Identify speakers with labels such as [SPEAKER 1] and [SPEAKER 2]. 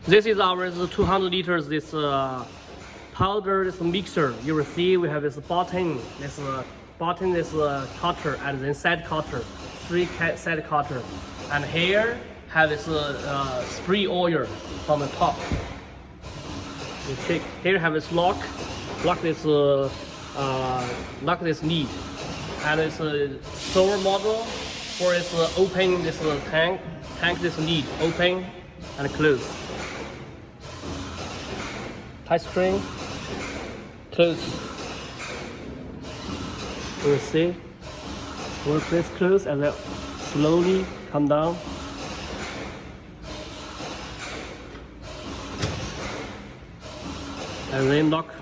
[SPEAKER 1] This is our 200 liters powder this mixer. You will see we have this button, this cutter, and then side cutter, three side cutter, and here have this spray oil from the top. You take here have this lock this lid, and it's a store model for its open this tank this lid open and close. Tie string, close. You will see. We'll press close and then slowly come down. And then lock